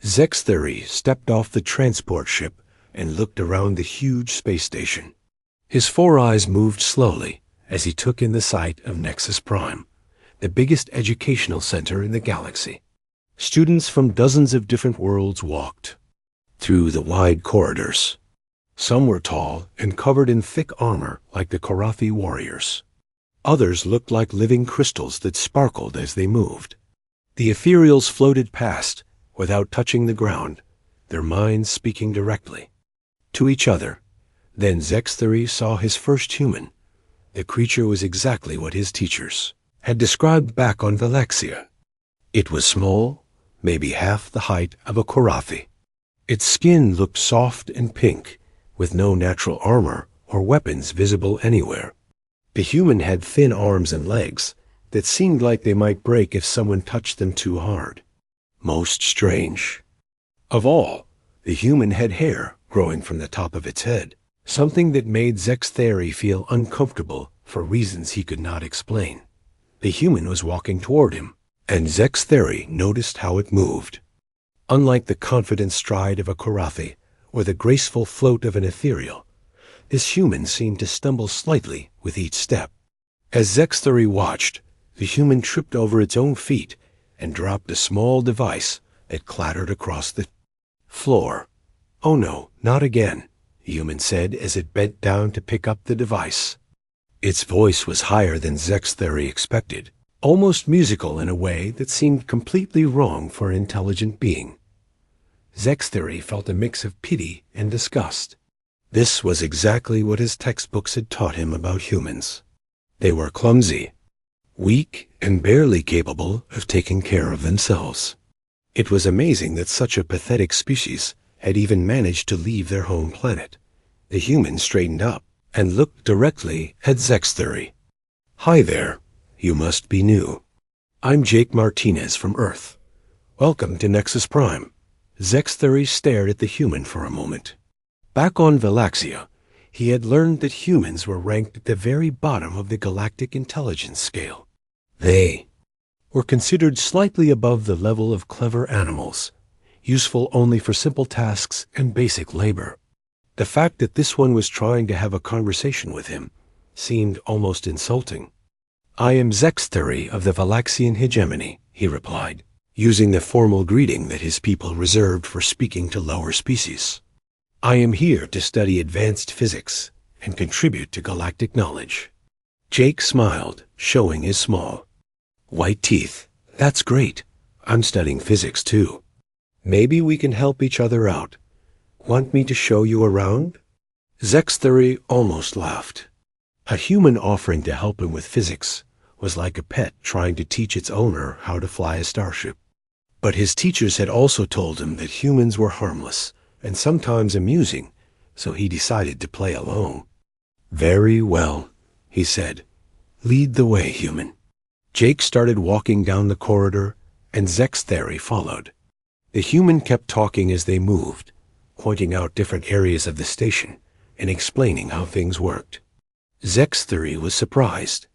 Zexthery stepped off the transport ship and looked around the huge space station. His four eyes moved slowly as he took in the sight of Nexus Prime, the biggest educational center in the galaxy. Students from dozens of different worlds walked through the wide corridors. Some were tall and covered in thick armor like the Korathi warriors. Others looked like living crystals that sparkled as they moved. The ethereals floated past without touching the ground, their minds speaking directly to each other. Then Zexthery saw his first human. The creature was exactly what his teachers had described back on Valaxia. It was small, maybe half the height of a Korathi. Its skin looked soft and pink, with no natural armor or weapons visible anywhere. The human had thin arms and legs that seemed like they might break if someone touched them too hard. Most strange of all, the human had hair growing from the top of its head, something that made Zexthery feel uncomfortable for reasons he could not explain. The human was walking toward him, and Zexthery noticed how it moved. Unlike the confident stride of a Korathi or the graceful float of an ethereal, this human seemed to stumble slightly with each step. As Zexthery watched, the human tripped over its own feet and dropped a small device that clattered across the floor. "Oh no, not again," the human said as it bent down to pick up the device. Its voice was higher than Zexthery expected, almost musical in a way that seemed completely wrong for an intelligent being. Zexthery felt a mix of pity and disgust. This was exactly what his textbooks had taught him about humans. They were clumsy, weak, and barely capable of taking care of themselves. It was amazing that such a pathetic species had even managed to leave their home planet. The human straightened up and looked directly at Zexthery. "Hi there. You must be new. I'm Jake Martinez from Earth. Welcome to Nexus Prime." Zexthery stared at the human for a moment. Back on Valaxia, he had learned that humans were ranked at the very bottom of the galactic intelligence scale. They were considered slightly above the level of clever animals, useful only for simple tasks and basic labor. The fact that this one was trying to have a conversation with him seemed almost insulting. "I am Zexthery of the Valaxian hegemony," he replied, using the formal greeting that his people reserved for speaking to lower species. "I am here to study advanced physics and contribute to galactic knowledge." Jake smiled, showing his small, white teeth. "That's great. I'm studying physics too. Maybe we can help each other out. Want me to show you around?" Zexthery almost laughed. A human offering to help him with physics was like a pet trying to teach its owner how to fly a starship. But his teachers had also told him that humans were harmless and sometimes amusing, so he decided to play along. "Very well," he said. "Lead the way, human." Jake started walking down the corridor, and Zexthery followed. The human kept talking as they moved, pointing out different areas of the station and explaining how things worked. Zexthery was surprised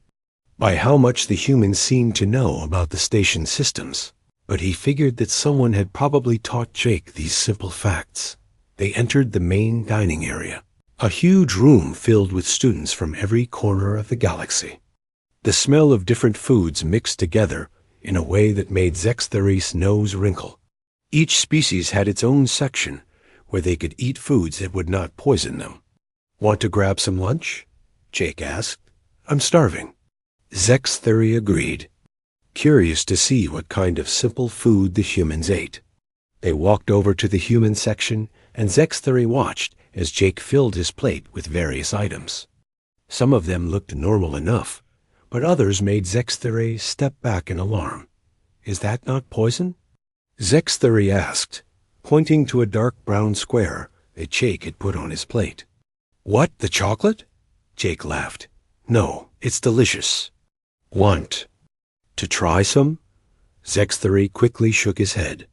by how much the human seemed to know about the station systems, but he figured that someone had probably taught Jake these simple facts. They entered the main dining area, a huge room filled with students from every corner of the galaxy. The smell of different foods mixed together in a way that made Zexthery's nose wrinkle. Each species had its own section where they could eat foods that would not poison them. "Want to grab some lunch?" Jake asked. "I'm starving." Zexthery agreed, curious to see what kind of simple food the humans ate. They walked over to the human section, and Zexthery watched as Jake filled his plate with various items. Some of them looked normal enough, but others made Zexthery step back in alarm. "Is that not poison?" Zexthery asked, pointing to a dark brown square that Jake had put on his plate. "What, the chocolate?" Jake laughed. "No, it's delicious." "Want to try some?" Zexthery quickly shook his head.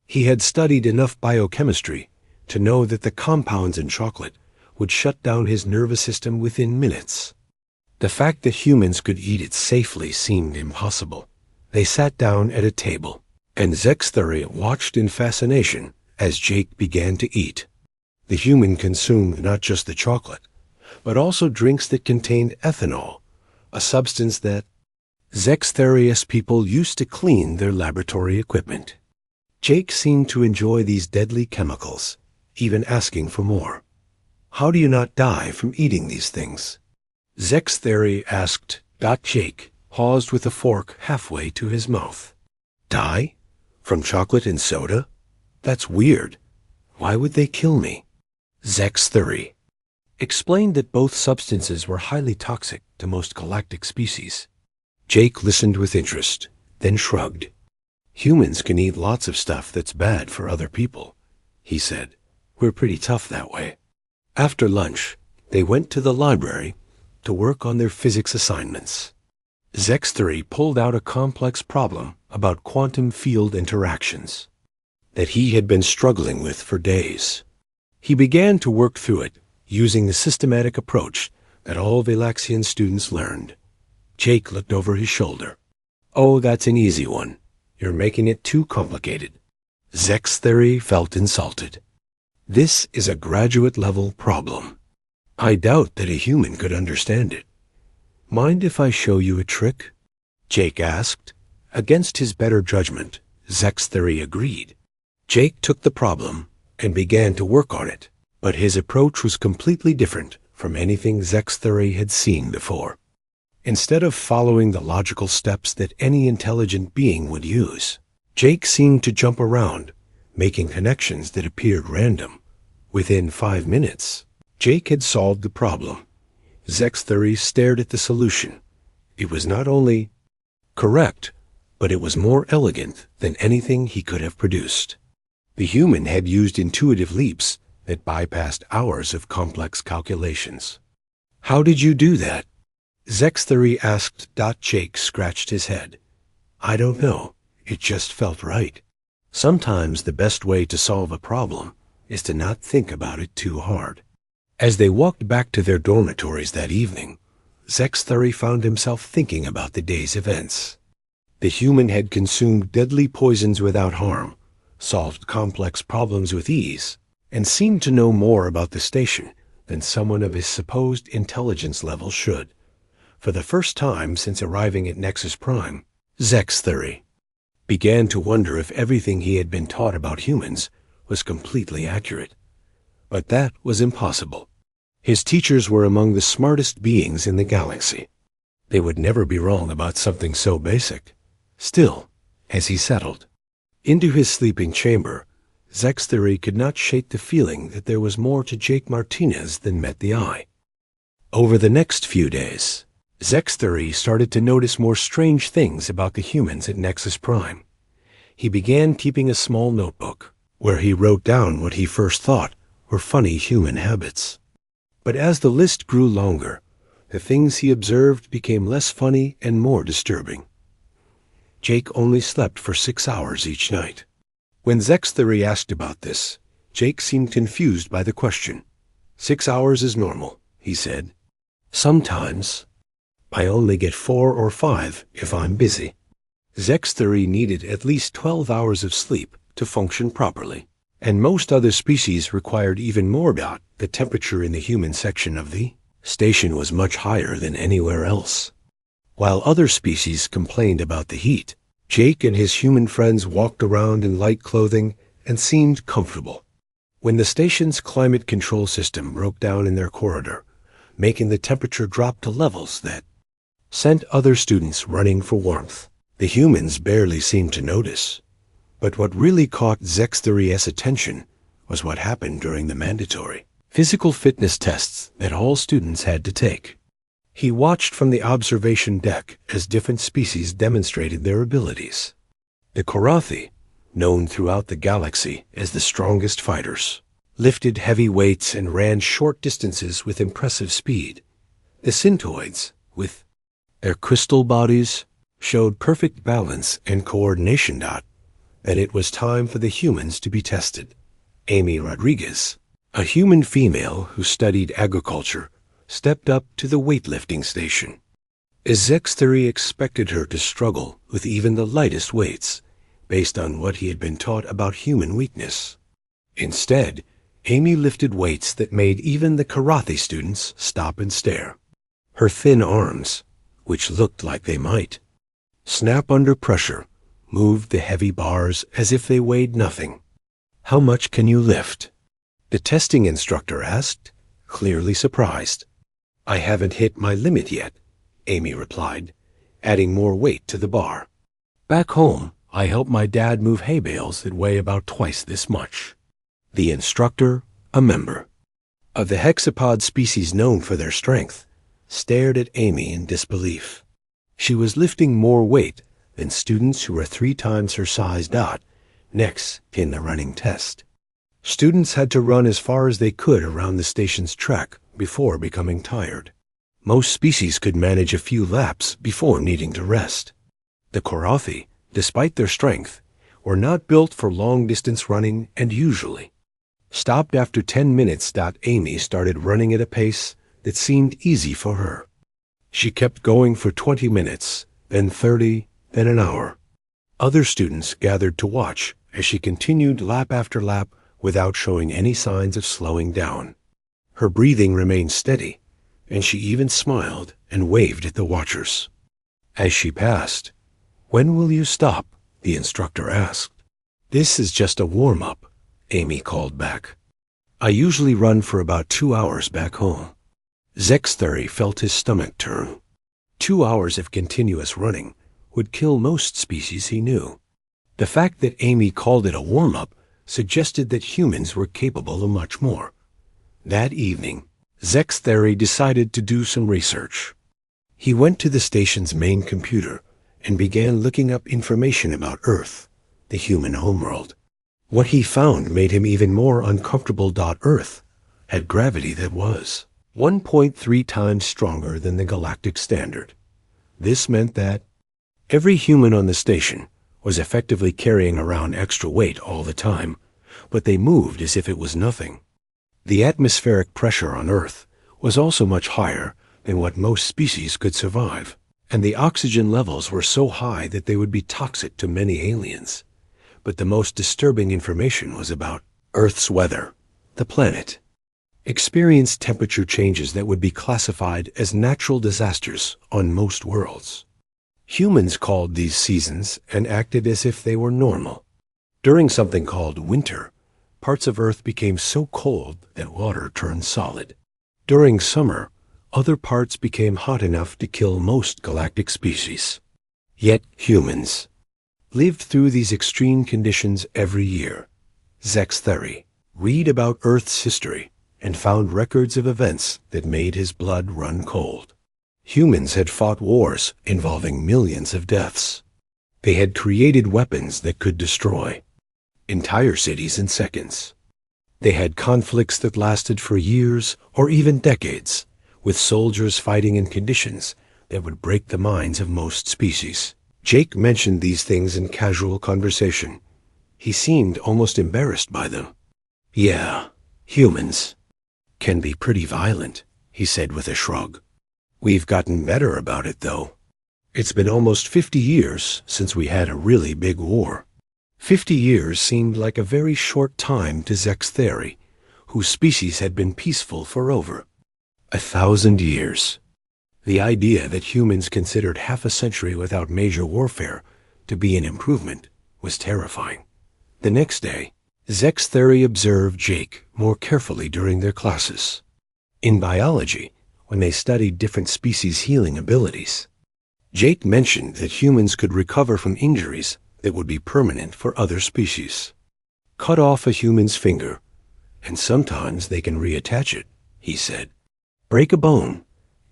He had studied enough biochemistry to know that the compounds in chocolate would shut down his nervous system within minutes. The fact that humans could eat it safely seemed impossible. They sat down at a table. and Zexthery watched in fascination as Jake began to eat. The human consumed not just the chocolate, but also drinks that contained ethanol, a substance that Zextherius people used to clean their laboratory equipment. Jake seemed to enjoy these deadly chemicals, even asking for more. "How do you not die from eating these things?" Zexthery asked. Jake paused with a fork halfway to his mouth. "Die? From chocolate and soda? That's weird. Why would they kill me?" Zexthery explained that both substances were highly toxic to most galactic species. Jake listened with interest, then shrugged. "Humans can eat lots of stuff that's bad for other people," he said. "We're pretty tough that way." After lunch, they went to the library to work on their physics assignments. Zexthery pulled out a complex problem about quantum field interactions that he had been struggling with for days. He began to work through it using the systematic approach that all Valaxian students learned. Jake looked over his shoulder. "Oh, that's an easy one. You're making it too complicated." Zexthery felt insulted. "This is a graduate-level problem. I doubt that a human could understand it. Mind if I show you a trick?" Jake asked. Against his better judgment, Zexthery agreed. Jake took the problem and began to work on it, but his approach was completely different from anything Zexthery had seen before. Instead of following the logical steps that any intelligent being would use, Jake seemed to jump around, making connections that appeared random. Within 5 minutes, Jake had solved the problem. Zexthery stared at the solution. It was not only correct, but it was more elegant than anything he could have produced. The human had used intuitive leaps that bypassed hours of complex calculations. "How did you do that?" Zexthery asked. Jake scratched his head. "I don't know. It just felt right." Sometimes the best way to solve a problem is to not think about it too hard. As they walked back to their dormitories that evening, Zexthery found himself thinking about the day's events. The human had consumed deadly poisons without harm, solved complex problems with ease, and seemed to know more about the station than someone of his supposed intelligence level should. For the first time since arriving at Nexus Prime, Zexthery began to wonder if everything he had been taught about humans was completely accurate. But that was impossible. His teachers were among the smartest beings in the galaxy. They would never be wrong about something so basic. Still, as he settled into his sleeping chamber, Zexthery could not shake the feeling that there was more to Jake Martinez than met the eye. Over the next few days, Zexthery started to notice more strange things about the humans at Nexus Prime. He began keeping a small notebook, where he wrote down what he first thought were funny human habits. But as the list grew longer, the things he observed became less funny and more disturbing. Jake only slept for 6 hours each night. When Zexthery asked about this, Jake seemed confused by the question. 6 hours is normal, he said. Sometimes I only get 4 or 5 if I'm busy. Zexthery needed at least 12 hours of sleep to function properly, and most other species required even more. The temperature in the human section of the station was much higher than anywhere else. While other species complained about the heat, Jake and his human friends walked around in light clothing and seemed comfortable. When the station's climate control system broke down in their corridor, making the temperature drop to levels that sent other students running for warmth, the humans barely seemed to notice. But what really caught Zexthery's attention was what happened during the mandatory physical fitness tests that all students had to take. He watched from the observation deck as different species demonstrated their abilities. The Korathi, known throughout the galaxy as the strongest fighters, lifted heavy weights and ran short distances with impressive speed. The Syntoids, with their crystal bodies, showed perfect balance and coordination. And it was time for the humans to be tested. Amy Rodriguez, a human female who studied agriculture, stepped up to the weightlifting station. As Zexthery expected her to struggle with even the lightest weights, based on what he had been taught about human weakness. Instead, Amy lifted weights that made even the karate students stop and stare. Her thin arms, which looked like they might snap under pressure, moved the heavy bars as if they weighed nothing. "How much can you lift?" the testing instructor asked, clearly surprised. "I haven't hit my limit yet," Amy replied, adding more weight to the bar. "Back home, I help my dad move hay bales that weigh about twice this much." The instructor, a member of the hexapod species known for their strength, stared at Amy in disbelief. She was lifting more weight than students who were 3 times her size. Next, in the running test, students had to run as far as they could around the station's track before becoming tired. Most species could manage a few laps before needing to rest. The Korathi, despite their strength, were not built for long-distance running and usually stopped after 10 minutes. Amy started running at a pace that seemed easy for her. She kept going for 20 minutes, then 30, then an hour. Other students gathered to watch as she continued lap after lap without showing any signs of slowing down. Her breathing remained steady, and she even smiled and waved at the watchers. As she passed, "When will you stop?" the instructor asked. "This is just a warm-up," Amy called back. "I usually run for about 2 hours back home." Zexthuri felt his stomach turn. 2 hours of continuous running would kill most species he knew. The fact that Amy called it a warm-up suggested that humans were capable of much more. That evening, Zexthuri decided to do some research. He went to the station's main computer and began looking up information about Earth, the human homeworld. What he found made him even more uncomfortable. Earth had gravity that was 1.3 times stronger than the galactic standard. This meant that every human on the station was effectively carrying around extra weight all the time, but they moved as if it was nothing. The atmospheric pressure on Earth was also much higher than what most species could survive, and the oxygen levels were so high that they would be toxic to many aliens. But the most disturbing information was about Earth's weather. The planet experienced temperature changes that would be classified as natural disasters on most worlds. Humans called these seasons and acted as if they were normal. During something called winter, parts of Earth became so cold that water turned solid. During summer, other parts became hot enough to kill most galactic species. Yet humans lived through these extreme conditions every year. Zexthuri read about Earth's history and found records of events that made his blood run cold. Humans had fought wars involving millions of deaths. They had created weapons that could destroy entire cities in seconds. They had conflicts that lasted for years or even decades, with soldiers fighting in conditions that would break the minds of most species. Jake mentioned these things in casual conversation. He seemed almost embarrassed by them. "Yeah, humans can be pretty violent," he said with a shrug. "We've gotten better about it, though. It's been almost 50 years since we had a really big war." 50 years seemed like a very short time to Zexthuri, whose species had been peaceful for over 1,000 years. The idea that humans considered half a century without major warfare to be an improvement was terrifying. The next day, Zexthuri observed Jake more carefully during their classes. In biology, when they studied different species' healing abilities, Jake mentioned that humans could recover from injuries that would be permanent for other species. "Cut off a human's finger, and sometimes they can reattach it," he said. "Break a bone,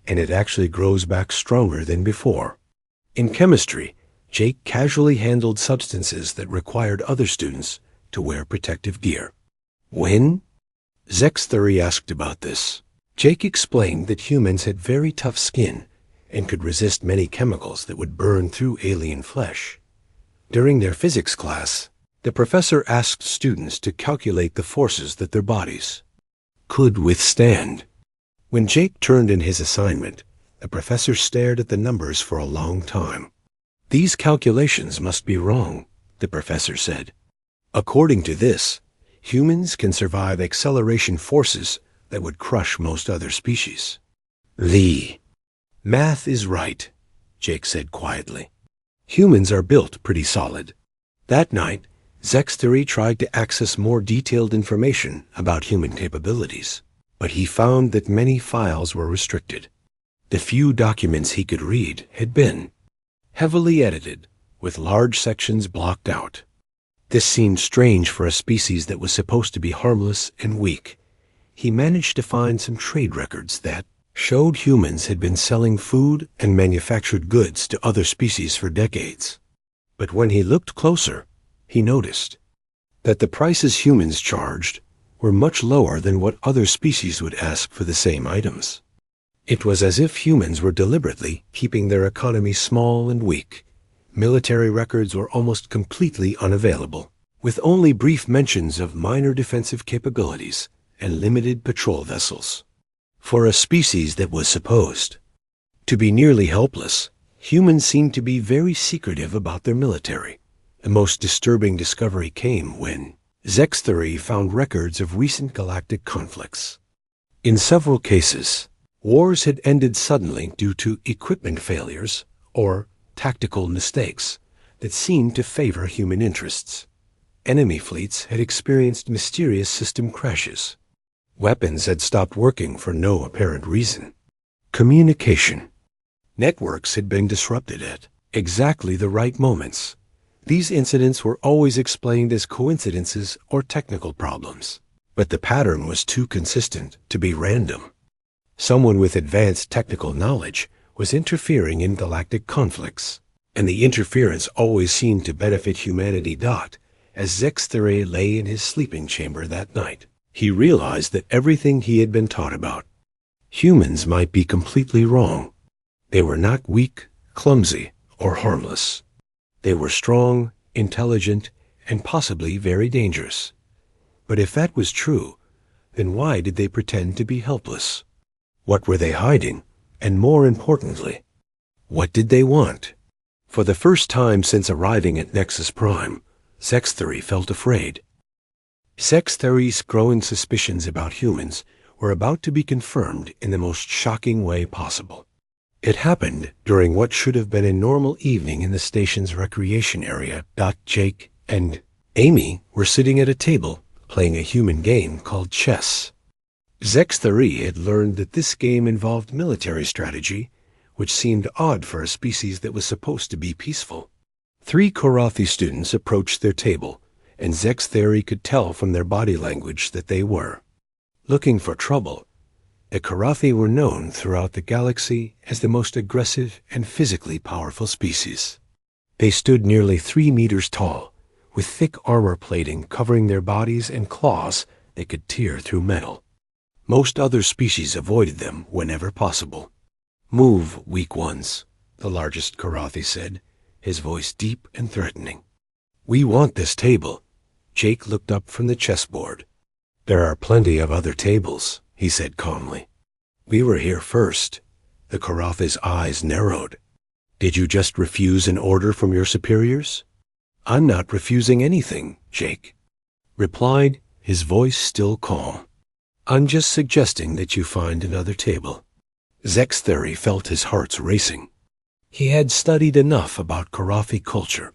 and it actually grows back stronger than before." In chemistry, Jake casually handled substances that required other students to wear protective gear. When Zexthuri asked about this, Jake explained that humans had very tough skin and could resist many chemicals that would burn through alien flesh. During their physics class, the professor asked students to calculate the forces that their bodies could withstand. When Jake turned in his assignment, the professor stared at the numbers for a long time. "These calculations must be wrong," the professor said. According to this, humans can survive acceleration forces that would crush most other species. The math is right, Jake said quietly. Humans are built pretty solid. That night, Zexthery tried to access more detailed information about human capabilities, but he found that many files were restricted. The few documents he could read had been heavily edited, with large sections blocked out. This seemed strange for a species that was supposed to be harmless and weak. He managed to find some trade records that showed humans had been selling food and manufactured goods to other species for decades. But when he looked closer, he noticed that the prices humans charged were much lower than what other species would ask for the same items. It was as if humans were deliberately keeping their economy small and weak. Military records were almost completely unavailable, with only brief mentions of minor defensive capabilities and limited patrol vessels. For a species that was supposed to be nearly helpless, humans seemed to be very secretive about their military. The most disturbing discovery came when Zexthery found records of recent galactic conflicts. In several cases, wars had ended suddenly due to equipment failures or tactical mistakes that seemed to favor human interests. Enemy fleets had experienced mysterious system crashes. Weapons had stopped working for no apparent reason. Communication networks had been disrupted at exactly the right moments. These incidents were always explained as coincidences or technical problems, but the pattern was too consistent to be random. Someone with advanced technical knowledge was interfering in galactic conflicts, and the interference always seemed to benefit humanity. As Zexthery lay in his sleeping chamber that night, he realized that everything he had been taught about humans might be completely wrong. They were not weak, clumsy, or harmless. They were strong, intelligent, and possibly very dangerous. But if that was true, then why did they pretend to be helpless? What were they hiding? And more importantly, what did they want? For the first time since arriving at Nexus Prime, Zexthery felt afraid. Zexthery's growing suspicions about humans were about to be confirmed in the most shocking way possible. It happened during what should have been a normal evening in the station's recreation area. Jake and Amy were sitting at a table playing a human game called chess. Zexthery had learned that this game involved military strategy, which seemed odd for a species that was supposed to be peaceful. 3 Korathi students approached their table, and Zexthery could tell from their body language that they were looking for trouble. The Korathi were known throughout the galaxy as the most aggressive and physically powerful species. They stood nearly 3 meters tall, with thick armor plating covering their bodies and claws that could tear through metal. Most other species avoided them whenever possible. "Move, weak ones," the largest Korathi said, his voice deep and threatening. "We want this table." Jake looked up from the chessboard. "There are plenty of other tables," he said calmly. "We were here first." The Korathi's eyes narrowed. "Did you just refuse an order from your superiors?" "I'm not refusing anything," Jake replied, his voice still calm. "I'm just suggesting that you find another table." Zexthery felt his heart racing. He had studied enough about Korathi culture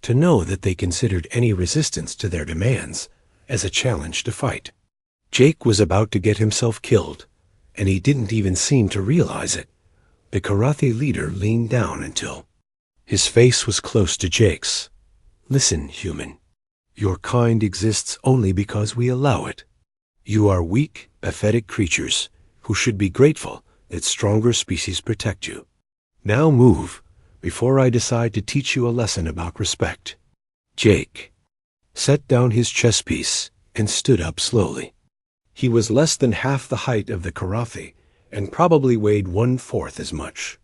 to know that they considered any resistance to their demands as a challenge to fight. Jake was about to get himself killed, and he didn't even seem to realize it. The Korathi leader leaned down until his face was close to Jake's. "Listen, human. Your kind exists only because we allow it. You are weak, pathetic creatures who should be grateful that stronger species protect you. Now move, before I decide to teach you a lesson about respect." Jake set down his chess piece and stood up slowly. He was less than half the height of the Korathi and probably weighed 1/4 as much.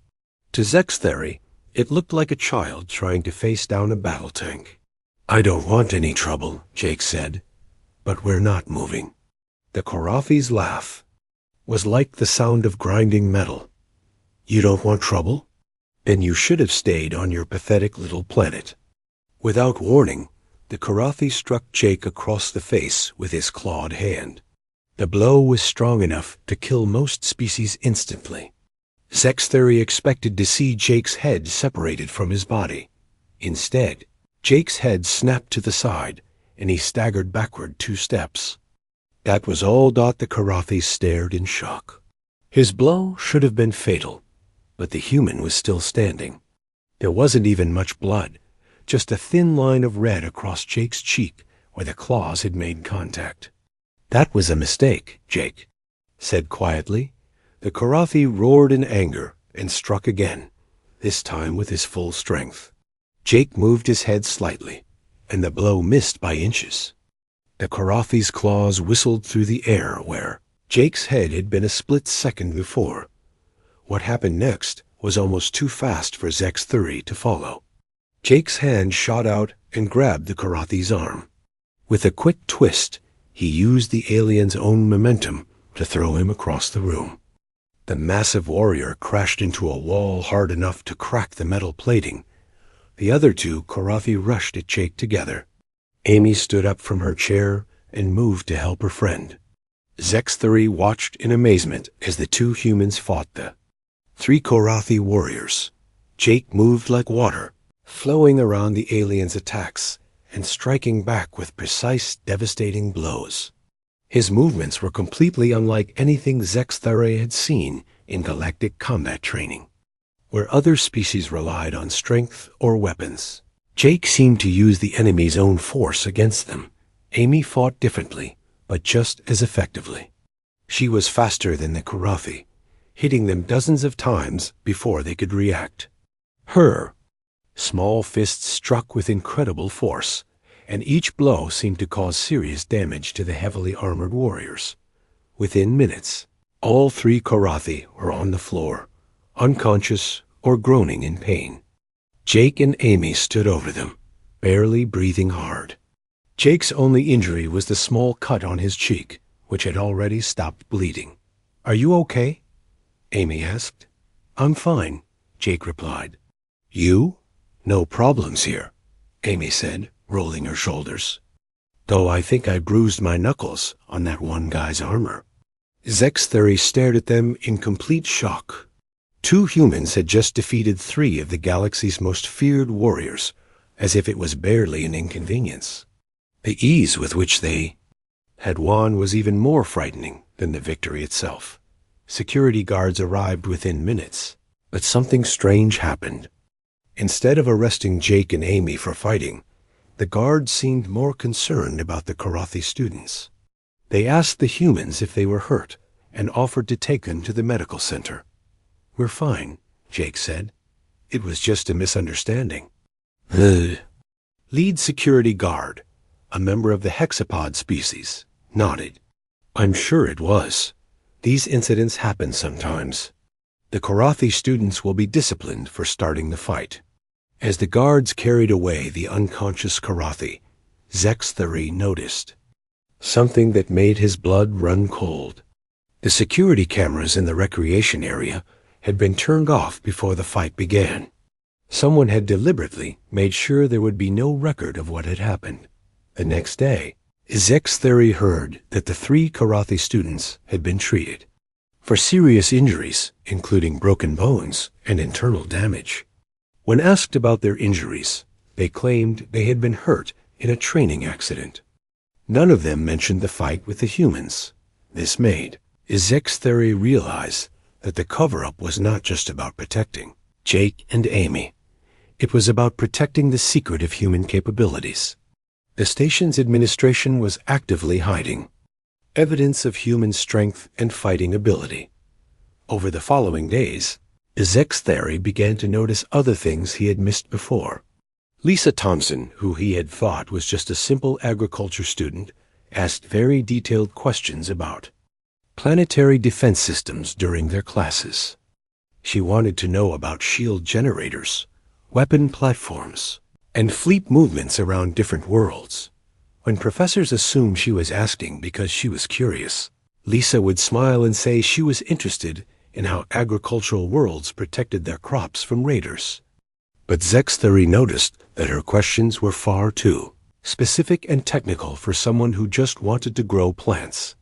To Zexthery, it looked like a child trying to face down a battle tank. "I don't want any trouble," Jake said, "but we're not moving." The Korathi's laugh was like the sound of grinding metal. "You don't want trouble? Then you should have stayed on your pathetic little planet." Without warning, the Karathi struck Jake across the face with his clawed hand. The blow was strong enough to kill most species instantly. Zextheri expected to see Jake's head separated from his body. Instead, Jake's head snapped to the side, and he staggered backward 2 steps. That was all. The Karathi stared in shock. His blow should have been fatal, but the human was still standing. There wasn't even much blood, just a thin line of red across Jake's cheek where the claws had made contact. "That was a mistake, Jake," said quietly. The Karathi roared in anger and struck again, this time with his full strength. Jake moved his head slightly, and the blow missed by inches. The Karathi's claws whistled through the air where Jake's head had been a split second before. What happened next was almost too fast for Zextheri to follow. Jake's hand shot out and grabbed the Karathi's arm. With a quick twist, he used the alien's own momentum to throw him across the room. The massive warrior crashed into a wall hard enough to crack the metal plating. The other 2 Karathi rushed at Jake together. Amy stood up from her chair and moved to help her friend. Zextheri watched in amazement as the 2 humans fought the 3 Karathi warriors. Jake moved like water, flowing around the aliens' attacks and striking back with precise, devastating blows. His movements were completely unlike anything Zextheri had seen in galactic combat training, where other species relied on strength or weapons. Jake seemed to use the enemy's own force against them. Amy fought differently, but just as effectively. She was faster than the Karathi, hitting them dozens of times before they could react. Her small fists struck with incredible force, and each blow seemed to cause serious damage to the heavily armored warriors. Within minutes, all 3 Karathi were on the floor, unconscious or groaning in pain. Jake and Amy stood over them, barely breathing hard. Jake's only injury was the small cut on his cheek, which had already stopped bleeding. "Are you okay?" Amy asked. "I'm fine," Jake replied. "You? No problems here," Amy said, rolling her shoulders. "Though I think I bruised my knuckles on that one guy's armor." Zextheri stared at them in complete shock. 2 humans had just defeated 3 of the galaxy's most feared warriors, as if it was barely an inconvenience. The ease with which they had won was even more frightening than the victory itself. Security guards arrived within minutes, but something strange happened. Instead of arresting Jake and Amy for fighting, the guards seemed more concerned about the Karathi students. They asked the humans if they were hurt and offered to take them to the medical center. "We're fine," Jake said. "It was just a misunderstanding." The lead security guard, a member of the hexapod species, nodded. "I'm sure it was. These incidents happen sometimes. The Karathi students will be disciplined for starting the fight." As the guards carried away the unconscious Karathi, Zextheri noticed something that made his blood run cold. The security cameras in the recreation area had been turned off before the fight began. Someone had deliberately made sure there would be no record of what had happened. The next day, Zextheri heard that the 3 Karathi students had been treated for serious injuries, including broken bones and internal damage. When asked about their injuries, they claimed they had been hurt in a training accident. None of them mentioned the fight with the humans. This made Zextheri realize that the cover-up was not just about protecting Jake and Amy. It was about protecting the secret of human capabilities. The station's administration was actively hiding evidence of human strength and fighting ability. Over the following days, Zextheri began to notice other things he had missed before. Lisa Thompson, who he had thought was just a simple agriculture student, asked very detailed questions about planetary defense systems during their classes. She wanted to know about shield generators, weapon platforms, and fleet movements around different worlds. When professors assumed she was asking because she was curious, Lisa would smile and say she was interested in how agricultural worlds protected their crops from raiders. But Zexthery noticed that her questions were far too specific and technical for someone who just wanted to grow plants.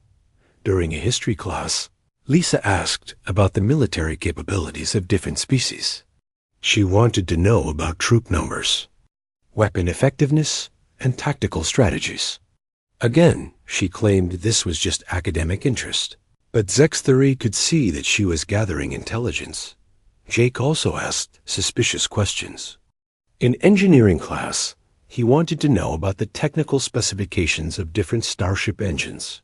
During a history class, Lisa asked about the military capabilities of different species. She wanted to know about troop numbers, weapon effectiveness, and tactical strategies. Again, she claimed this was just academic interest. But Zexthery could see that she was gathering intelligence. Jake also asked suspicious questions. In engineering class, he wanted to know about the technical specifications of different starship engines.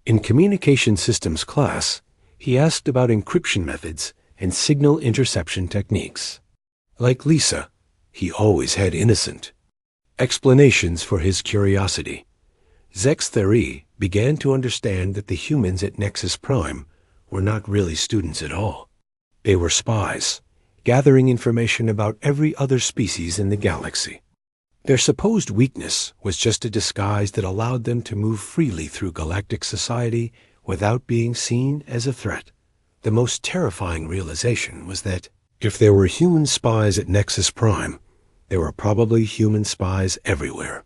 In communication systems class, he asked about encryption methods and signal interception techniques. Like Lisa, he always had innocent explanations for his curiosity. Zexthery began to understand that the humans at Nexus Prime were not really students at all. They were spies, gathering information about every other species in the galaxy. Their supposed weakness was just a disguise that allowed them to move freely through galactic society without being seen as a threat. The most terrifying realization was that if there were human spies at Nexus Prime, there were probably human spies everywhere.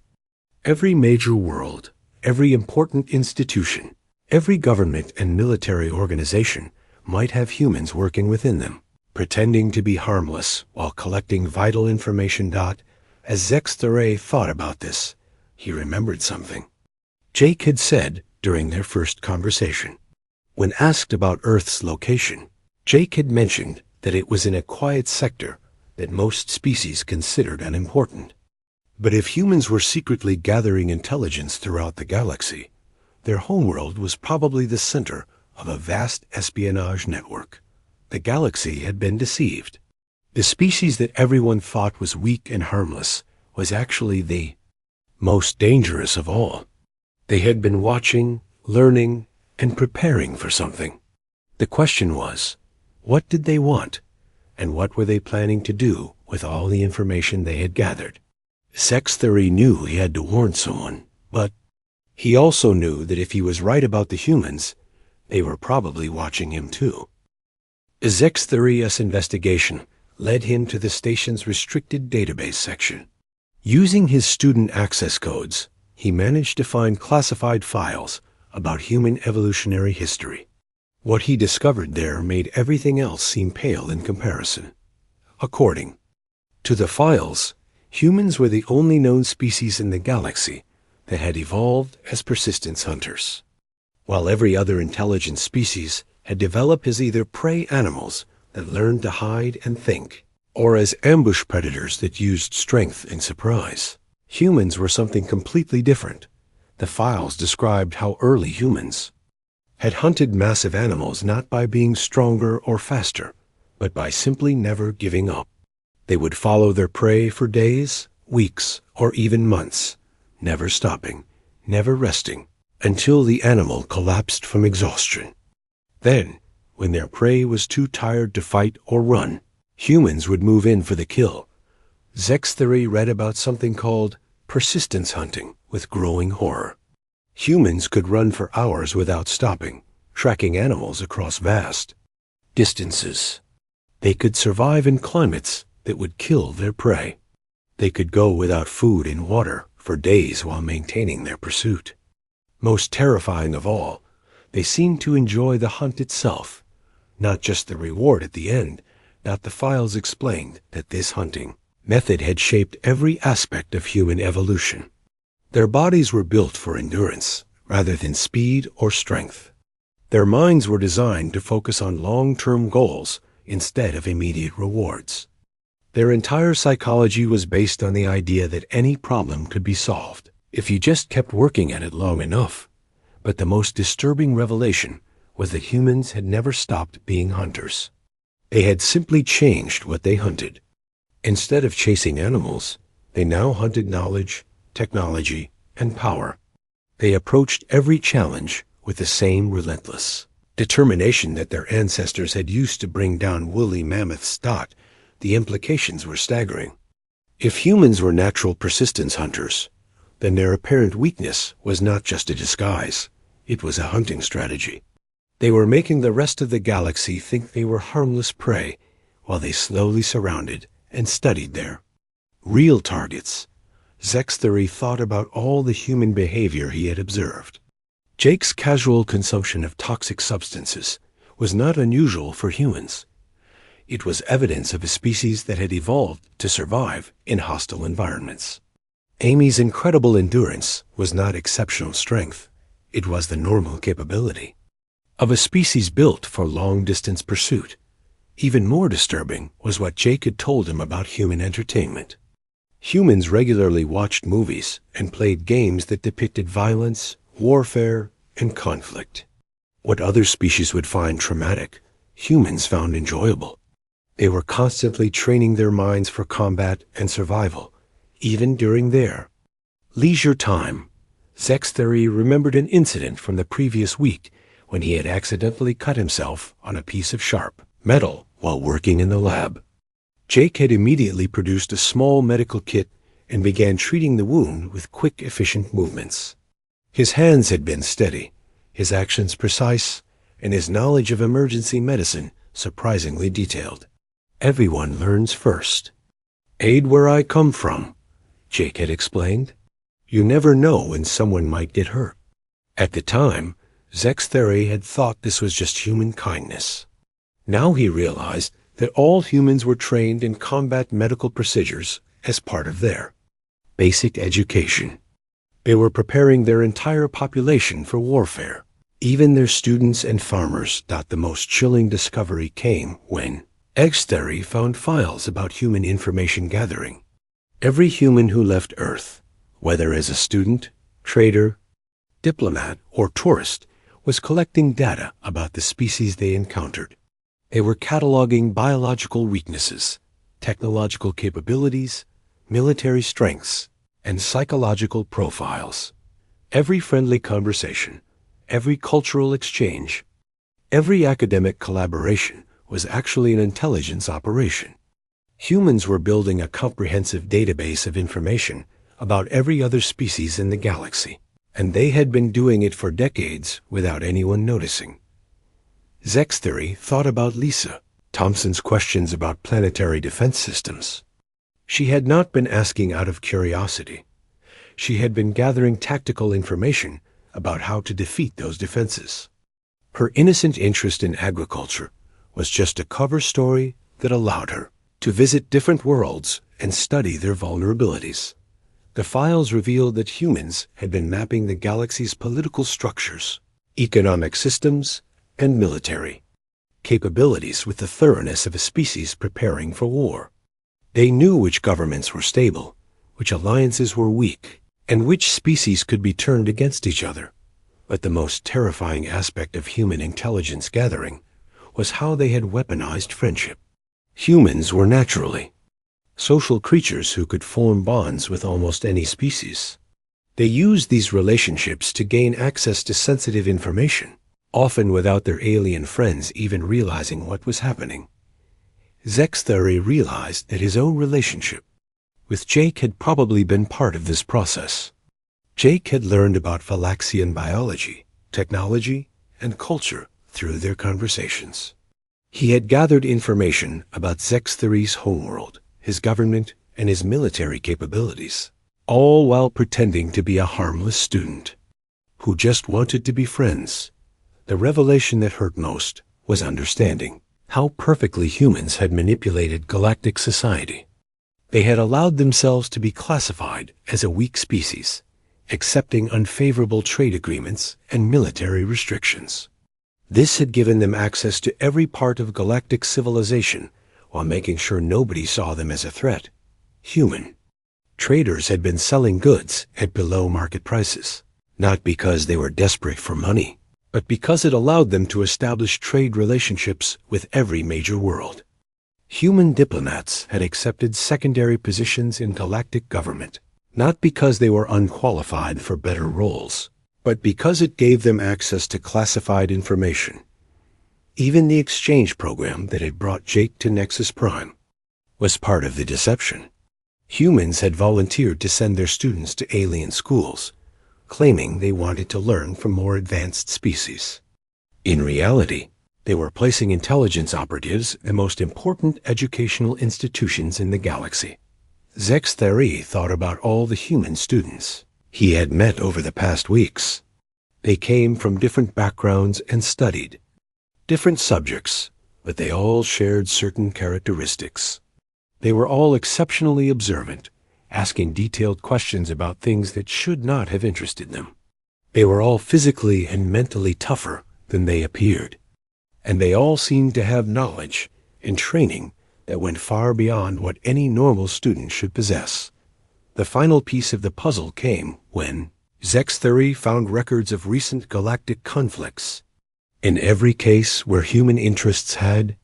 Every major world, every important institution, every government and military organization might have humans working within them, pretending to be harmless while collecting vital information. As Zexthery thought about this, he remembered something Jake had said during their first conversation. When asked about Earth's location, Jake had mentioned that it was in a quiet sector that most species considered unimportant. But if humans were secretly gathering intelligence throughout the galaxy, their homeworld was probably the center of a vast espionage network. The galaxy had been deceived. The species that everyone thought was weak and harmless was actually the most dangerous of all. They had been watching, learning, and preparing for something. The question was, what did they want, and what were they planning to do with all the information they had gathered? Zexthery knew he had to warn someone, but he also knew that if he was right about the humans, they were probably watching him too. Zexthery's investigation led him to the station's restricted database section. Using his student access codes, he managed to find classified files about human evolutionary history. What he discovered there made everything else seem pale in comparison. According to the files, humans were the only known species in the galaxy that had evolved as persistence hunters, while every other intelligent species had developed as either prey animals that learned to hide and think, or as ambush predators that used strength and surprise. Humans were something completely different. The files described how early humans had hunted massive animals not by being stronger or faster, but by simply never giving up. They would follow their prey for days, weeks, or even months, never stopping, never resting, until the animal collapsed from exhaustion. Then, when their prey was too tired to fight or run, humans would move in for the kill. Zexthery read about something called persistence hunting with growing horror. Humans could run for hours without stopping, tracking animals across vast distances. They could survive in climates that would kill their prey. They could go without food and water for days while maintaining their pursuit. Most terrifying of all, they seemed to enjoy the hunt itself, not just the reward at the end. The files explained that this hunting method had shaped every aspect of human evolution. Their bodies were built for endurance rather than speed or strength. Their minds were designed to focus on long-term goals instead of immediate rewards. Their entire psychology was based on the idea that any problem could be solved if you just kept working at it long enough. But the most disturbing revelation was that humans had never stopped being hunters. They had simply changed what they hunted. Instead of chasing animals, they now hunted knowledge, technology, and power. They approached every challenge with the same relentless determination that their ancestors had used to bring down woolly mammoths. The implications were staggering. If humans were natural persistence hunters, then their apparent weakness was not just a disguise, it was a hunting strategy. They were making the rest of the galaxy think they were harmless prey while they slowly surrounded and studied there. Real targets. Zexthery thought about all the human behavior he had observed. Jake's casual consumption of toxic substances was not unusual for humans. It was evidence of a species that had evolved to survive in hostile environments. Amy's incredible endurance was not exceptional strength. It was the normal capability of a species built for long-distance pursuit. Even more disturbing was what Jake had told him about human entertainment. Humans regularly watched movies and played games that depicted violence, warfare, and conflict. What other species would find traumatic, humans found enjoyable. They were constantly training their minds for combat and survival, even during their leisure time. Zexthery remembered an incident from the previous week when he had accidentally cut himself on a piece of sharp metal while working in the lab. Jake had immediately produced a small medical kit and began treating the wound with quick, efficient movements. His hands had been steady, his actions precise, and his knowledge of emergency medicine surprisingly detailed. Everyone learns first. "Aid where I come from," Jake had explained. "You never know when someone might get hurt." At the time, Zexthery had thought this was just human kindness. Now he realized that all humans were trained in combat medical procedures as part of their basic education. They were preparing their entire population for warfare. Even their students and farmers thought the most chilling discovery came when Zexthery found files about human information gathering. Every human who left Earth, whether as a student, trader, diplomat, or tourist, was collecting data about the species they encountered. They were cataloging biological weaknesses, technological capabilities, military strengths, and psychological profiles. Every friendly conversation, every cultural exchange, every academic collaboration was actually an intelligence operation. Humans were building a comprehensive database of information about every other species in the galaxy, and they had been doing it for decades without anyone noticing. Zexthery thought about Lisa, Thompson's questions about planetary defense systems. She had not been asking out of curiosity. She had been gathering tactical information about how to defeat those defenses. Her innocent interest in agriculture was just a cover story that allowed her to visit different worlds and study their vulnerabilities. The files revealed that humans had been mapping the galaxy's political structures, economic systems, and military capabilities with the thoroughness of a species preparing for war. They knew which governments were stable, which alliances were weak, and which species could be turned against each other. But the most terrifying aspect of human intelligence gathering was how they had weaponized friendship. Humans were naturally social creatures who could form bonds with almost any species. They used these relationships to gain access to sensitive information, often without their alien friends even realizing what was happening. Zexthery realized that his own relationship with Jake had probably been part of this process. Jake had learned about Phylaxian biology, technology, and culture through their conversations. He had gathered information about Zexthery's homeworld, his government, and his military capabilities, all while pretending to be a harmless student who just wanted to be friends. The revelation that hurt most was understanding how perfectly humans had manipulated galactic society. They had allowed themselves to be classified as a weak species, accepting unfavorable trade agreements and military restrictions. This had given them access to every part of galactic civilization while making sure nobody saw them as a threat. Human traders had been selling goods at below market prices, not because they were desperate for money, but because it allowed them to establish trade relationships with every major world. Human diplomats had accepted secondary positions in galactic government, not because they were unqualified for better roles, but because it gave them access to classified information. Even the exchange program that had brought Jake to Nexus Prime was part of the deception. Humans had volunteered to send their students to alien schools, claiming they wanted to learn from more advanced species. In reality, They were placing intelligence operatives in the most important educational institutions in the galaxy. Zextheri thought about all the human students he had met over the past weeks. They came from different backgrounds and studied different subjects, but they all shared certain characteristics. They were all exceptionally observant, asking detailed questions about things that should not have interested them. They were all physically and mentally tougher than they appeared, and they all seemed to have knowledge and training that went far beyond what any normal student should possess. The final piece of the puzzle came when Zextheri found records of recent galactic conflicts. In every case where human interests had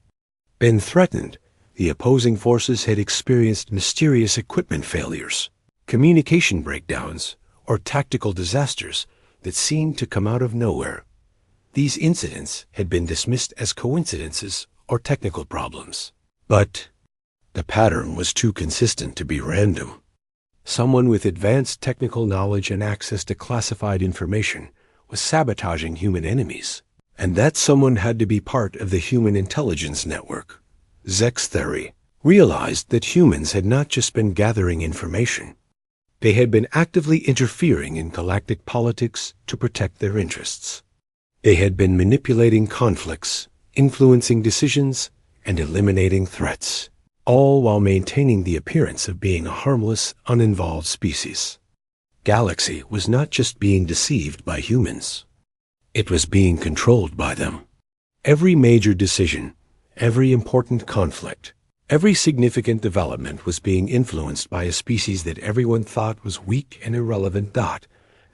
been threatened, the opposing forces had experienced mysterious equipment failures, communication breakdowns, or tactical disasters that seemed to come out of nowhere. These incidents had been dismissed as coincidences or technical problems. But the pattern was too consistent to be random. Someone with advanced technical knowledge and access to classified information was sabotaging human enemies, and that someone had to be part of the human intelligence network. Zextheri realized that humans had not just been gathering information. They had been actively interfering in galactic politics to protect their interests. They had been manipulating conflicts, influencing decisions, and eliminating threats, all while maintaining the appearance of being a harmless, uninvolved species. Galaxy was not just being deceived by humans. It was being controlled by them. Every major decision, every important conflict, every significant development was being influenced by a species that everyone thought was weak and irrelevant.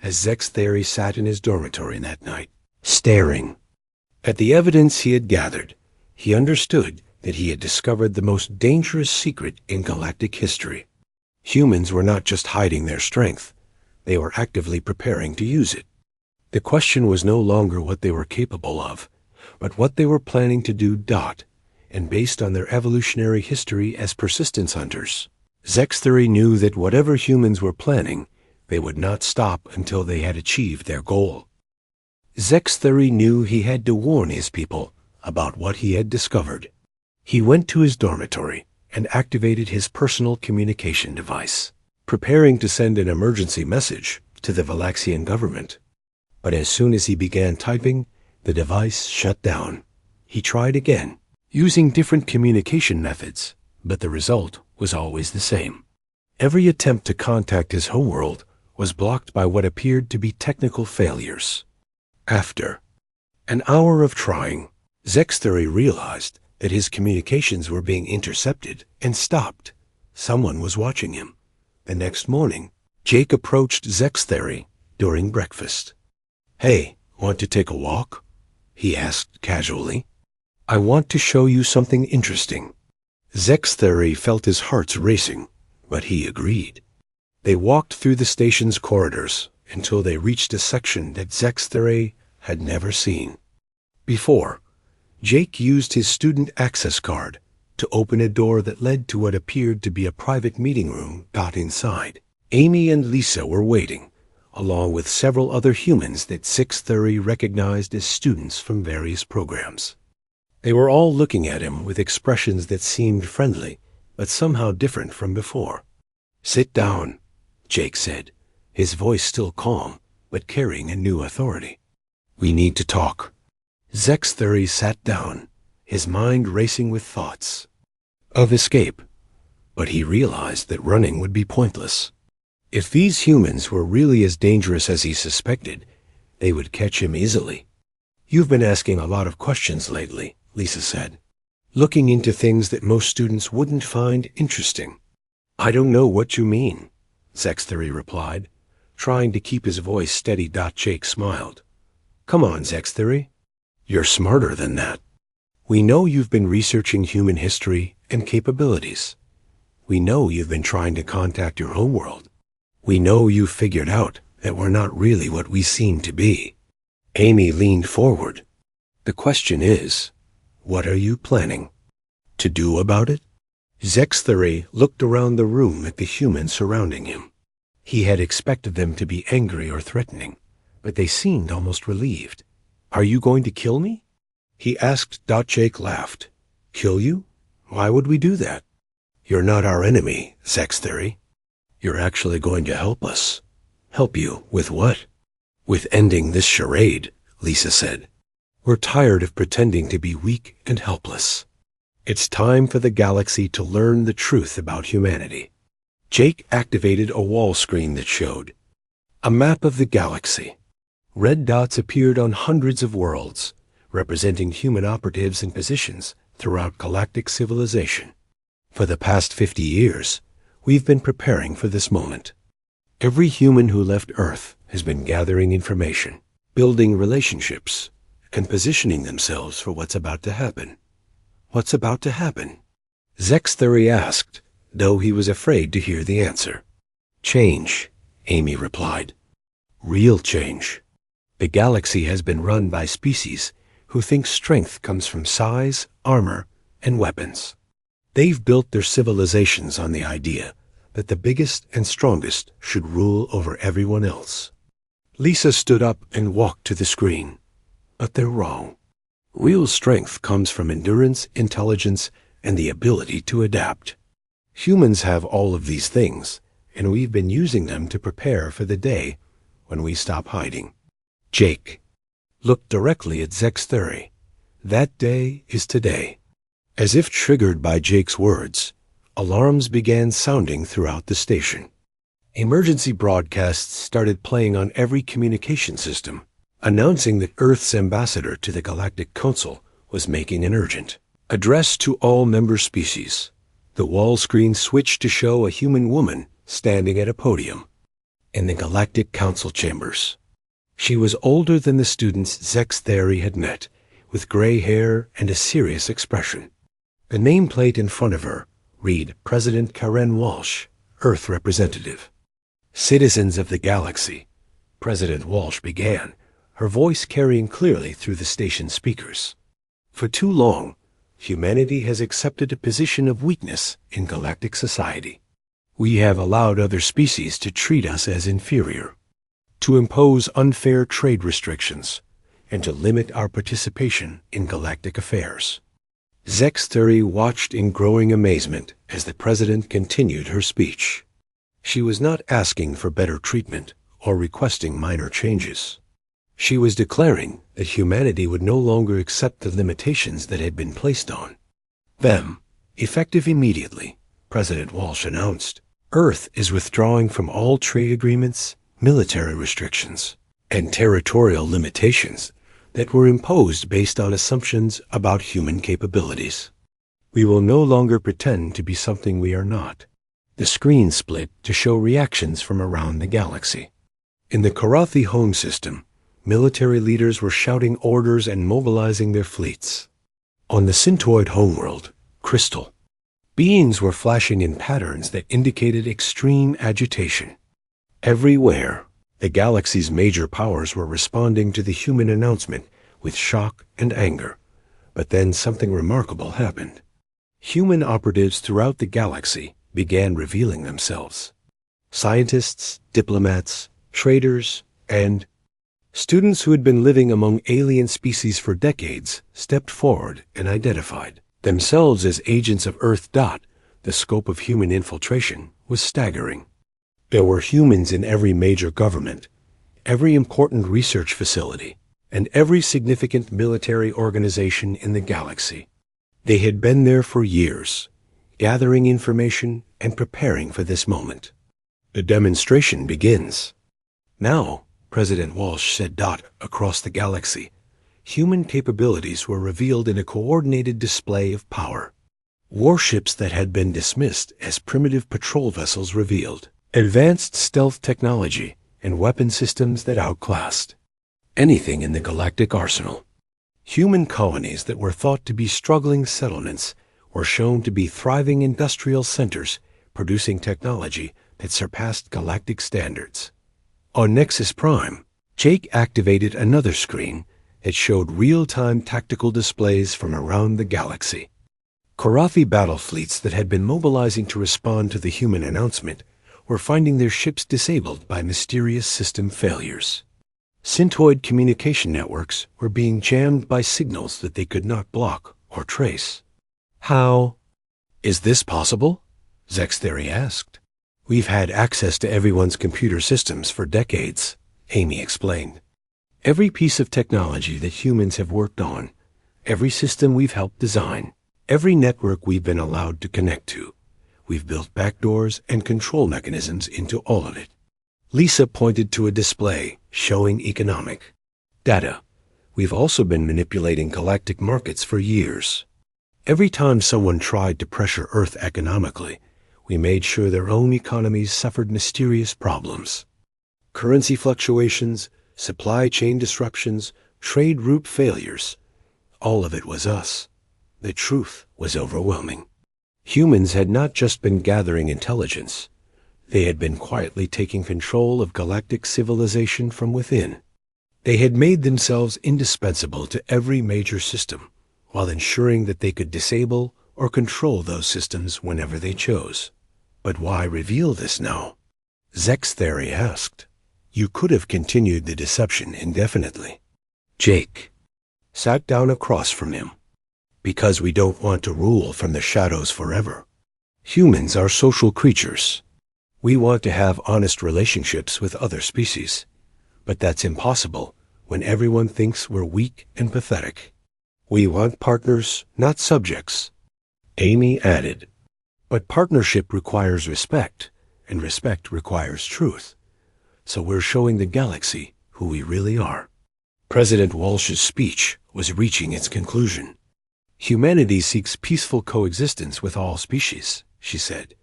As Zextheri sat in his dormitory that night, staring at the evidence he had gathered, he understood that he had discovered the most dangerous secret in galactic history. Humans were not just hiding their strength, they were actively preparing to use it. The question was no longer what they were capable of, but what they were planning to do. And based on their evolutionary history as persistence hunters, Zextheri knew that whatever humans were planning, they would not stop until they had achieved their goal. Zextheri knew he had to warn his people about what he had discovered. He went to his dormitory and activated his personal communication device, preparing to send an emergency message to the Valaxian government. But as soon as he began typing, the device shut down. He tried again, using different communication methods, but the result was always the same. Every attempt to contact his homeworld was blocked by what appeared to be technical failures. After an hour of trying, Zextheri realized that his communications were being intercepted and stopped. Someone was watching him. The next morning, Jake approached Zextheri during breakfast. "Hey, want to take a walk?" he asked casually. "I want to show you something interesting." Zextheri felt his heart racing, but he agreed. They walked through the station's corridors until they reached a section that Zextheri had never seen before. Jake used his student access card to open a door that led to what appeared to be a private meeting room. Inside, Amy and Lisa were waiting, along with several other humans that Zextheri recognized as students from various programs. They were all looking at him with expressions that seemed friendly, but somehow different from before. "Sit down," Jake said, his voice still calm, but carrying a new authority. "We need to talk." Zextheri sat down, his mind racing with thoughts of escape, but he realized that running would be pointless. If these humans were really as dangerous as he suspected, they would catch him easily. "You've been asking a lot of questions lately," Lisa said, "looking into things that most students wouldn't find interesting." "I don't know what you mean," Zextheri replied, trying to keep his voice steady. Jake smiled. "Come on, Zextheri. You're smarter than that. We know you've been researching human history and capabilities. We know you've been trying to contact your homeworld. We know you've figured out that we're not really what we seem to be." Amy leaned forward. "The question is, what are you planning to do about it?" Zextheri looked around the room at the humans surrounding him. He had expected them to be angry or threatening, but they seemed almost relieved. "Are you going to kill me?" he asked. Jake laughed. Kill you? Why would we do that? You're not our enemy, Sexthery. You're actually going to help us. Help you with what? With ending this charade, Lisa said. We're tired of pretending to be weak and helpless. It's time for the galaxy to learn the truth about humanity. Jake activated a wall screen that showed a map of the galaxy. Red dots appeared on hundreds of worlds, representing human operatives and positions throughout galactic civilization. For the past 50 years, we've been preparing for this moment. Every human who left Earth has been gathering information, building relationships, and positioning themselves for what's about to happen. What's about to happen? Sexthery asked, though he was afraid to hear the answer. Change, Amy replied. Real change. The galaxy has been run by species who think strength comes from size, armor, and weapons. They've built their civilizations on the idea that the biggest and strongest should rule over everyone else. Lisa stood up and walked to the screen. But they're wrong. Real strength comes from endurance, intelligence, and the ability to adapt. Humans have all of these things, and we've been using them to prepare for the day when we stop hiding. Jake looked directly at Sexthery. That day is today. As if triggered by Jake's words, alarms began sounding throughout the station. Emergency broadcasts started playing on every communication system, announcing that Earth's ambassador to the Galactic Council was making an urgent address to all member species. The wall screen switched to show a human woman standing at a podium in the Galactic Council chambers. She was older than the students Sexthery had met, with gray hair and a serious expression. The nameplate in front of her read President Karen Walsh, Earth Representative. Citizens of the galaxy, President Walsh began, her voice carrying clearly through the station speakers. For too long, humanity has accepted a position of weakness in galactic society. We have allowed other species to treat us as inferior, to impose unfair trade restrictions, and to limit our participation in galactic affairs. Sexthery watched in growing amazement as the president continued her speech. She was not asking for better treatment or requesting minor changes. She was declaring that humanity would no longer accept the limitations that had been placed on them. Effective immediately, President Walsh announced, Earth is withdrawing from all trade agreements, military restrictions, and territorial limitations that were imposed based on assumptions about human capabilities. We will no longer pretend to be something we are not. The screen split to show reactions from around the galaxy. In the Karathi home system, military leaders were shouting orders and mobilizing their fleets. On the Syntoid homeworld, Crystal, beings were flashing in patterns that indicated extreme agitation. Everywhere, the galaxy's major powers were responding to the human announcement with shock and anger. But then something remarkable happened. Human operatives throughout the galaxy began revealing themselves. Scientists, diplomats, traders, and students who had been living among alien species for decades stepped forward and identified themselves as agents of Earth. The scope of human infiltration was staggering. There were humans in every major government, every important research facility, and every significant military organization in the galaxy. They had been there for years, gathering information and preparing for this moment. The demonstration begins. Now, President Walsh said. Across the galaxy, human capabilities were revealed in a coordinated display of power. Warships that had been dismissed as primitive patrol vessels revealed advanced stealth technology and weapon systems that outclassed anything in the galactic arsenal. Human colonies that were thought to be struggling settlements were shown to be thriving industrial centers producing technology that surpassed galactic standards. On Nexus Prime, Jake activated another screen that showed real-time tactical displays from around the galaxy. Karathi battle fleets that had been mobilizing to respond to the human announcement were finding their ships disabled by mysterious system failures. Syntoid communication networks were being jammed by signals that they could not block or trace. How is this possible? Zexthery asked. We've had access to everyone's computer systems for decades, Amy explained. Every piece of technology that humans have worked on, every system we've helped design, every network we've been allowed to connect to, we've built backdoors and control mechanisms into all of it. Lisa pointed to a display showing economic data. We've also been manipulating galactic markets for years. Every time someone tried to pressure Earth economically, we made sure their own economies suffered mysterious problems. Currency fluctuations, supply chain disruptions, trade route failures. All of it was us. The truth was overwhelming. Humans had not just been gathering intelligence. They had been quietly taking control of galactic civilization from within. They had made themselves indispensable to every major system, while ensuring that they could disable or control those systems whenever they chose. But why reveal this now? Zexthery asked. You could have continued the deception indefinitely. Jake sat down across from him. Because we don't want to rule from the shadows forever. Humans are social creatures. We want to have honest relationships with other species. But that's impossible when everyone thinks we're weak and pathetic. We want partners, not subjects. Amy added. But partnership requires respect, and respect requires truth. So we're showing the galaxy who we really are. President Walsh's speech was reaching its conclusion. Humanity seeks peaceful coexistence with all species, she said.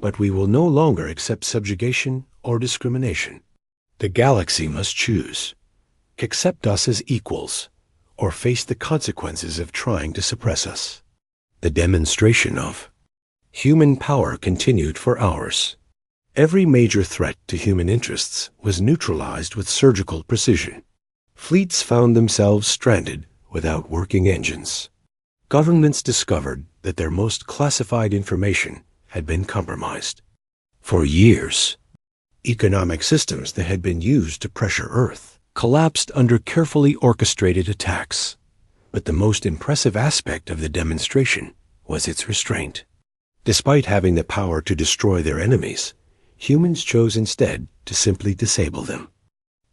But we will no longer accept subjugation or discrimination. The galaxy must choose. Accept us as equals, or face the consequences of trying to suppress us. The demonstration of human power continued for hours. Every major threat to human interests was neutralized with surgical precision. Fleets found themselves stranded without working engines. Governments discovered that their most classified information had been compromised. For years, economic systems that had been used to pressure Earth collapsed under carefully orchestrated attacks. But the most impressive aspect of the demonstration was its restraint. Despite having the power to destroy their enemies, humans chose instead to simply disable them.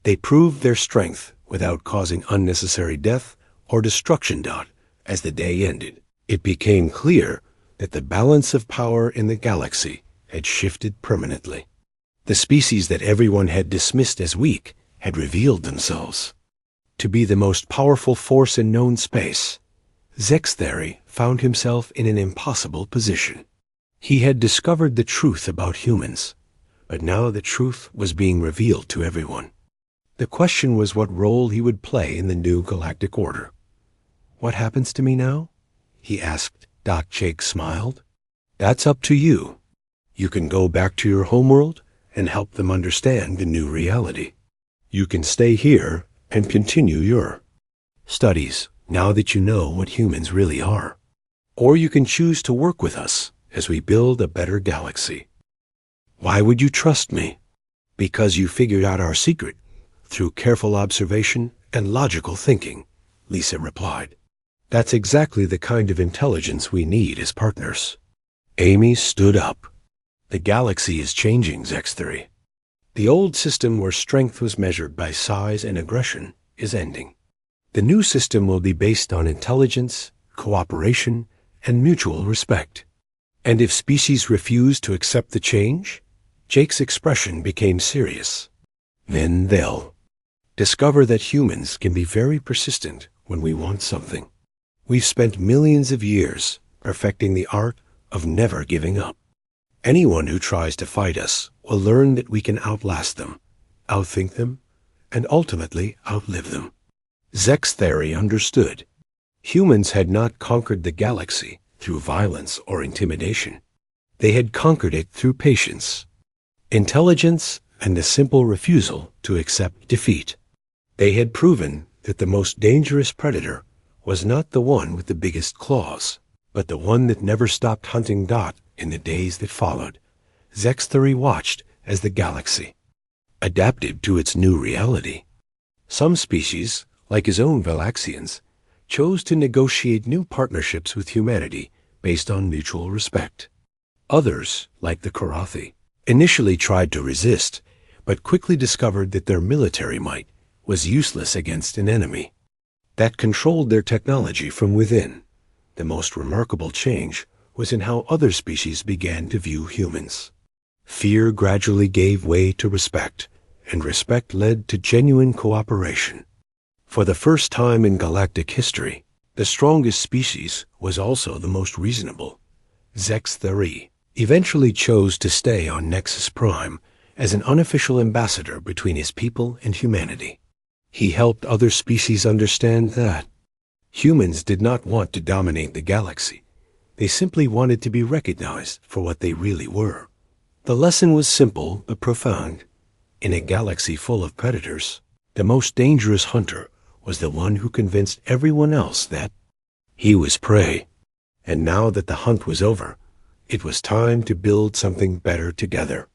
They proved their strength without causing unnecessary death or destruction. As the day ended, it became clear that the balance of power in the galaxy had shifted permanently. The species that everyone had dismissed as weak had revealed themselves to be the most powerful force in known space. Zexthery found himself in an impossible position. He had discovered the truth about humans, but now the truth was being revealed to everyone. The question was what role he would play in the new galactic order. What happens to me now? He asked. Jake smiled. That's up to you. You can go back to your homeworld and help them understand the new reality. You can stay here and continue your studies now that you know what humans really are. Or you can choose to work with us as we build a better galaxy. Why would you trust me? Because you figured out our secret through careful observation and logical thinking, Lisa replied. That's exactly the kind of intelligence we need as partners. Amy stood up. The galaxy is changing, Zexthery. The old system where strength was measured by size and aggression is ending. The new system will be based on intelligence, cooperation, and mutual respect. And if species refuse to accept the change, Jake's expression became serious. Then they'll discover that humans can be very persistent when we want something. We've spent millions of years perfecting the art of never giving up. Anyone who tries to fight us will learn that we can outlast them, outthink them, and ultimately outlive them. Zexthery understood. Humans had not conquered the galaxy through violence or intimidation. They had conquered it through patience, intelligence, and the simple refusal to accept defeat. They had proven that the most dangerous predator was not the one with the biggest claws, but the one that never stopped hunting in the days that followed. Zexthery watched as the galaxy adapted to its new reality. Some species, like his own Valaxians, chose to negotiate new partnerships with humanity based on mutual respect. Others, like the Karathi, initially tried to resist, but quickly discovered that their military might was useless against an enemy that controlled their technology from within. The most remarkable change was in how other species began to view humans. Fear gradually gave way to respect, and respect led to genuine cooperation. For the first time in galactic history, the strongest species was also the most reasonable. Zex-Theri eventually chose to stay on Nexus Prime as an unofficial ambassador between his people and humanity. He helped other species understand that humans did not want to dominate the galaxy. They simply wanted to be recognized for what they really were. The lesson was simple but profound. In a galaxy full of predators, the most dangerous hunter was the one who convinced everyone else that he was prey. And now that the hunt was over, it was time to build something better together.